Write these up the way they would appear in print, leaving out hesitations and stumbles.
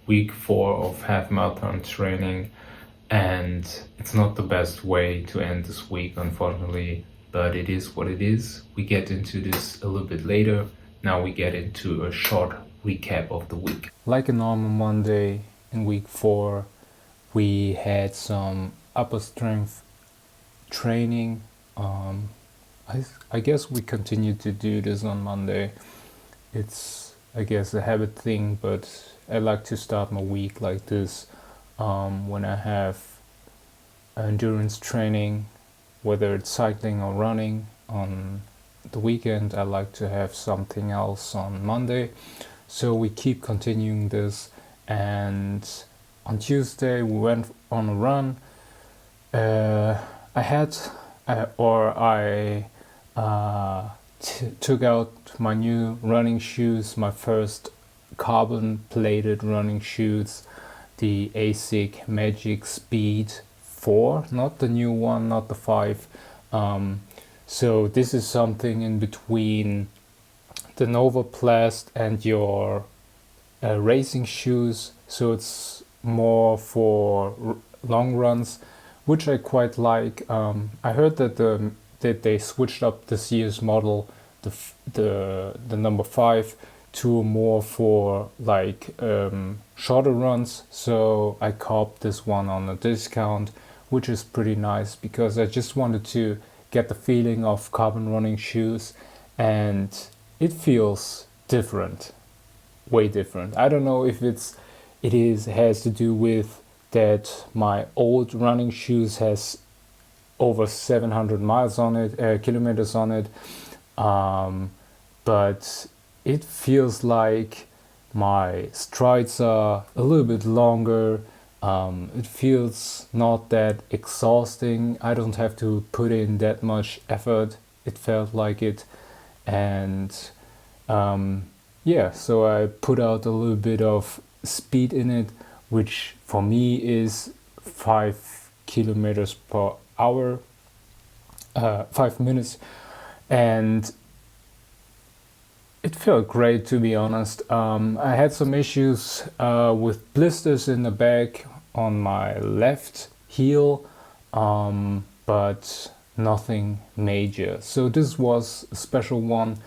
week 4 of half marathon training, and it's not the best way to end this week, unfortunately, but it is what it is. We get into this a little bit later. Now we get into a short recap of the week. Like a normal Monday in week 4, we had some upper strength training. I guess we continue to do this on Monday. It's, I guess, a habit thing, but I like to start my week like this. When I have endurance training, whether it's cycling or running on the weekend, I like to have something else on Monday. So we keep continuing this, and on Tuesday we went on a run. I took out my new running shoes, my first carbon plated running shoes, the ASIC Magic Speed 4, not the new one, not the 5. So this is something in between the Novaplast and your racing shoes, so it's more for long runs, which I quite like. I heard that they switched up this year's model, the number 5, to more for like shorter runs. So I copped this one on a discount, which is pretty nice because I just wanted to get the feeling of carbon running shoes, and it feels different, way different. I don't know if it has to do with that my old running shoes has over 700 miles on it, kilometers on it, but it feels like my strides are a little bit longer. It feels not that exhausting. I don't have to put in that much effort. It felt like it, and so I put out a little bit of speed in it, which for me is 5 kilometers per hour, 5 minutes, and it felt great, to be honest. I had some issues with blisters in the back on my left heel, but nothing major. So this was a special one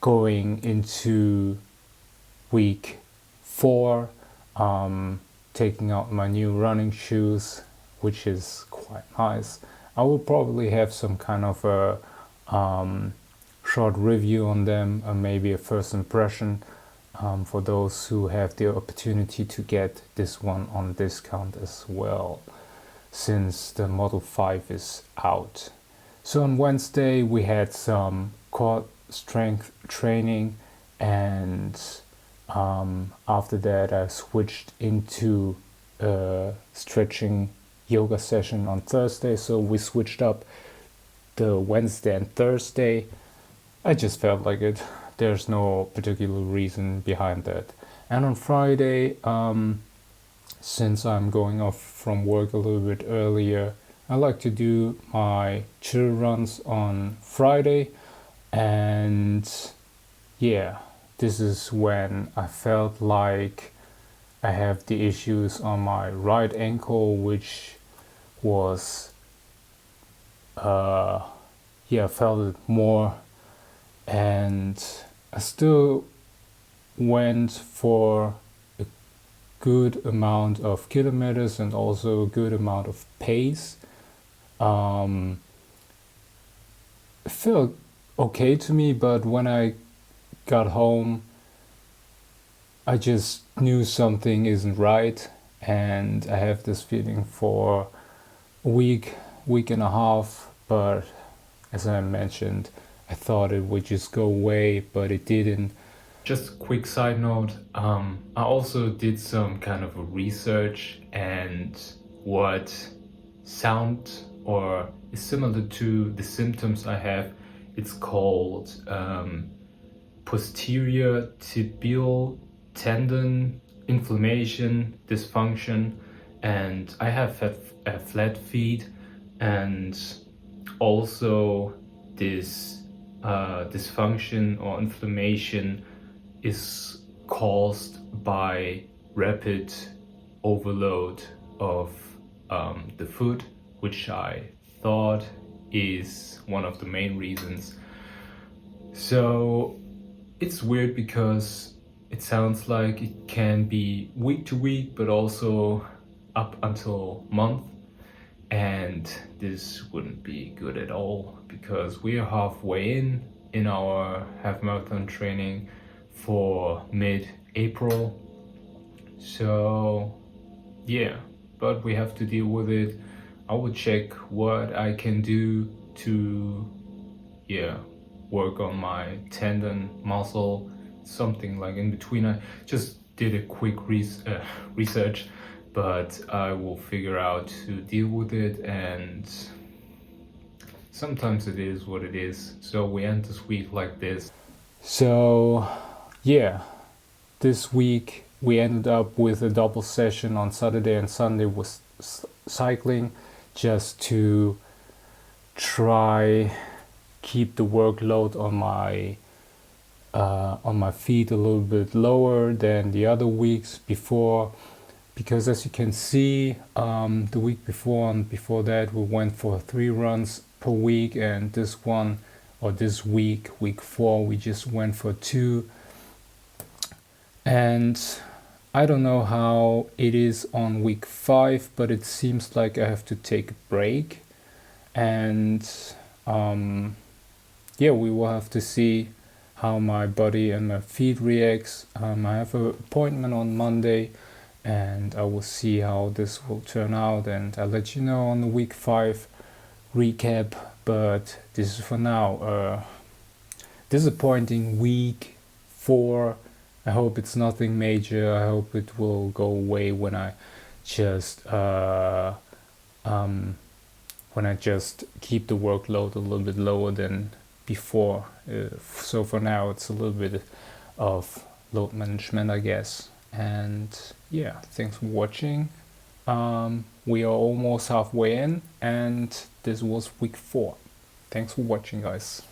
going into week 4, taking out my new running shoes, which is quite nice. I will probably have some kind of a short review on them, maybe a first impression for those who have the opportunity to get this one on discount as well, since the Model 5 is out. So on Wednesday we had some core strength training, and after that I switched into a stretching yoga session on Thursday. So we switched up the Wednesday and Thursday. I just felt like it. There's no particular reason behind that. And on Friday, since I'm going off from work a little bit earlier, I like to do my chill runs on Friday. And yeah, this is when I felt like I have the issues on my right ankle, which was felt it more, and I still went for a good amount of kilometers and also a good amount of pace. It felt okay to me, but when I got home I just knew something isn't right, and I have this feeling for a week and a half, but as I mentioned, I thought it would just go away, but it didn't. Just a quick side note, I also did some kind of a research, and what sound or is similar to the symptoms I have, it's called posterior tibial tendon inflammation dysfunction, and I have flat feet, and also this dysfunction or inflammation is caused by rapid overload of the food, which I thought is one of the main reasons. So it's weird because it sounds like it can be week to week, but also up until month. And this wouldn't be good at all because we are halfway in our half marathon training for mid-April. So yeah, but we have to deal with it. I will check what I can do to work on my tendon muscle, something like in between. I just did a quick research, but I will figure out to deal with it, and sometimes it is what it is. So we end this week like this. So yeah, this week we ended up with a double session on Saturday and Sunday with cycling, just to try keep the workload on my feet a little bit lower than the other weeks before, because as you can see, the week before and before that we went for 3 runs per week, and this week 4, we just went for 2. And I don't know how it is on week 5, but it seems like I have to take a break, and we will have to see how my body and my feet reacts. I have an appointment on Monday, and I will see how this will turn out, and I'll let you know on the week 5 recap. But this is for now. Disappointing week 4. I hope it's nothing major. I hope it will go away when I just keep the workload a little bit lower than before. So for now it's a little bit of load management, I guess. And yeah, thanks for watching. We are almost halfway in, and this was week 4. Thanks for watching, guys.